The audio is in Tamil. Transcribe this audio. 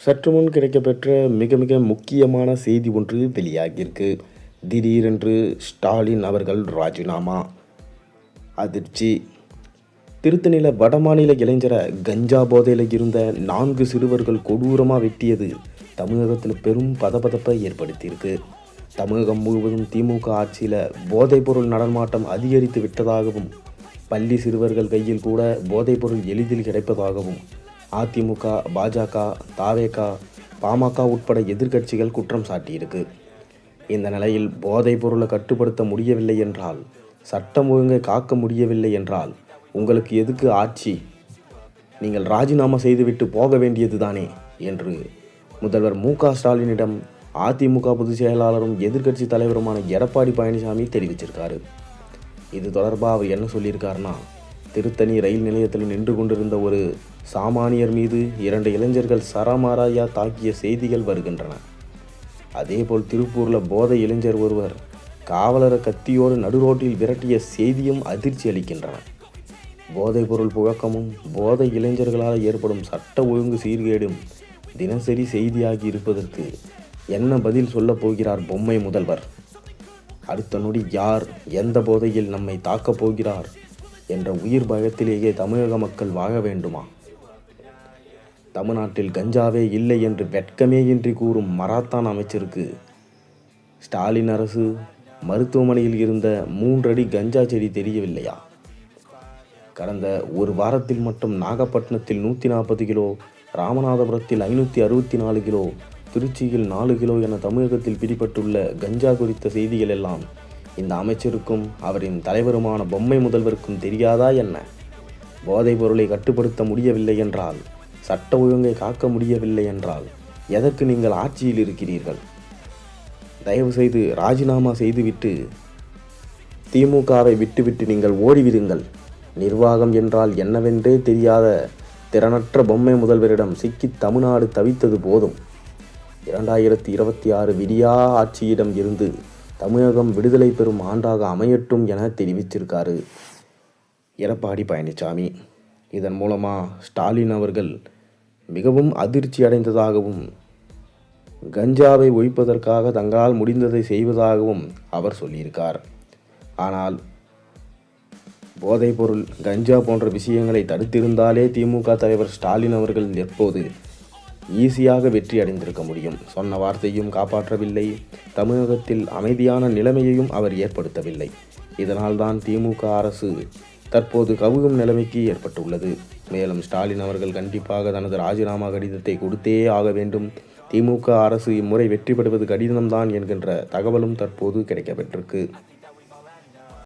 சற்று முன் கிடைக்கப்பெற்ற மிக மிக முக்கியமான செய்தி ஒன்று வெளியாகியிருக்கு. திடீரென்று ஸ்டாலின் அவர்கள் ராஜினாமா. அதிர்ச்சி. திருத்தணியில் வடமாநில இளைஞரை கஞ்சா போதையில் இருந்த 4 சிறுவர்கள் கொடூரமாக வெட்டியது தமிழகத்தில் பெரும் பதபதப்பை ஏற்படுத்தியிருக்கு. தமிழகம் முழுவதும் திமுக ஆட்சியில் போதைப்பொருள் நடமாட்டம் அதிகரித்து விட்டதாகவும், பள்ளி சிறுவர்கள் கையில் கூட போதைப்பொருள் எளிதில் கிடைப்பதாகவும் அதிமுக, பாஜக, தாவேகா, பாமக உட்பட எதிர்க்கட்சிகள் குற்றம் சாட்டியிருக்கு. இந்த நிலையில் போதைப் பொருளை கட்டுப்படுத்த முடியவில்லை என்றால், சட்டம் ஒழுங்கை காக்க முடியவில்லை என்றால் உங்களுக்கு எதுக்கு ஆட்சி? நீங்கள் ராஜினாமா செய்துவிட்டு போக வேண்டியது தானே என்று முதல்வர் மு.க.ஸ்டாலினிடம் அதிமுக பொதுச் செயலாளரும் எதிர்க்கட்சி தலைவருமான எடப்பாடி பழனிசாமி தெரிவிச்சிருக்காரு. இது தொடர்பாக அவர் என்ன சொல்லியிருக்காருன்னா, திருத்தணி ரயில் நிலையத்தில் நின்று கொண்டிருந்த ஒரு சாமானியர் மீது 2 இளைஞர்கள் சரமாரியா தாக்கிய செய்திகள் வருகின்றன. அதேபோல் திருப்பூரில் போதை இளைஞர் ஒருவர் காவலரை கத்தியோடு நடுரோட்டில் விரட்டிய செய்தியும் அதிர்ச்சி அளிக்கின்றன. போதைப் பொருள் புழக்கமும் போதை இளைஞர்களால் ஏற்படும் சட்ட ஒழுங்கு சீர்கேடும் தினசரி செய்தியாகி இருப்பதற்கு என்ன பதில் சொல்லப் போகிறார் பொம்மை முதல்வர்? அடுத்த நொடி யார் எந்த போதையில் நம்மை தாக்கப் போகிறார் என்ற உயிர் பயத்திலேயே தமிழக மக்கள் வாழ வேண்டுமா? தமிழ்நாட்டில் கஞ்சாவே இல்லை என்று வெட்கமே இன்றி கூறும் மராத்தான் அமைச்சருக்கு ஸ்டாலின் அரசு மருத்துவமனையில் இருந்த 3 அடி கஞ்சா செடி தெரியவில்லையா? கடந்த ஒரு வாரத்தில் மட்டும் நாகப்பட்டினத்தில் 140 கிலோ, ராமநாதபுரத்தில் 564 கிலோ, திருச்சியில் 4 கிலோ என தமிழகத்தில் பிடிபட்டுள்ள கஞ்சா குறித்த செய்திகள் எல்லாம் இந்த அமைச்சருக்கும் அவரின் தலைவருமான பொம்மை முதல்வருக்கும் தெரியாதா என்ன? போதைப் பொருளை கட்டுப்படுத்த முடியவில்லை என்றால், சட்ட ஒழுங்கை காக்க முடியவில்லை என்றால் எதற்கு நீங்கள் ஆட்சியில் இருக்கிறீர்கள்? தயவு செய்து ராஜினாமா செய்துவிட்டு திமுகவை விட்டுவிட்டு நீங்கள் ஓடிவிடுங்கள். நிர்வாகம் என்றால் என்னவென்றே தெரியாத திறனற்ற பொம்மை முதல்வரிடம் சிக்கி தமிழ்நாடு தவித்தது போதும். 2026 விடியா ஆட்சியிடம் இருந்து தமிழகம் விடுதலை பெறும் ஆண்டாக அமையட்டும் என தெரிவிச்சிருக்காரு எடப்பாடி பழனிசாமி. இதன் மூலமாக ஸ்டாலின் அவர்கள் மிகவும் அதிர்ச்சி அடைந்ததாகவும், கஞ்சாவை ஒழிப்பதற்காக தங்களால் முடிந்ததை செய்வதாகவும் அவர் சொல்லியிருக்கார். ஆனால் போதைப்பொருள், கஞ்சா போன்ற விஷயங்களை தடுத்திருந்தாலே திமுக தலைவர் ஸ்டாலின் அவர்கள் எப்போது ஈஸியாக வெற்றி அடைந்திருக்க முடியும். சொன்ன வார்த்தையும் காப்பாற்றவில்லை. தமிழகத்தில் அமைதியான நிலைமையையும் அவர் ஏற்படுத்தவில்லை. இதனால்தான் திமுக அரசு தற்போது கவுகும் நிலைமைக்கு ஏற்பட்டுள்ளது. மேலும் ஸ்டாலின் அவர்கள் கண்டிப்பாக தனது ராஜினாமா கடிதத்தை கொடுத்தே ஆக வேண்டும். திமுக அரசு இம்முறை வெற்றி பெறுவது கடினம்தான் என்கின்ற தகவலும் தற்போது கிடைக்கப்பெற்றிருக்கு.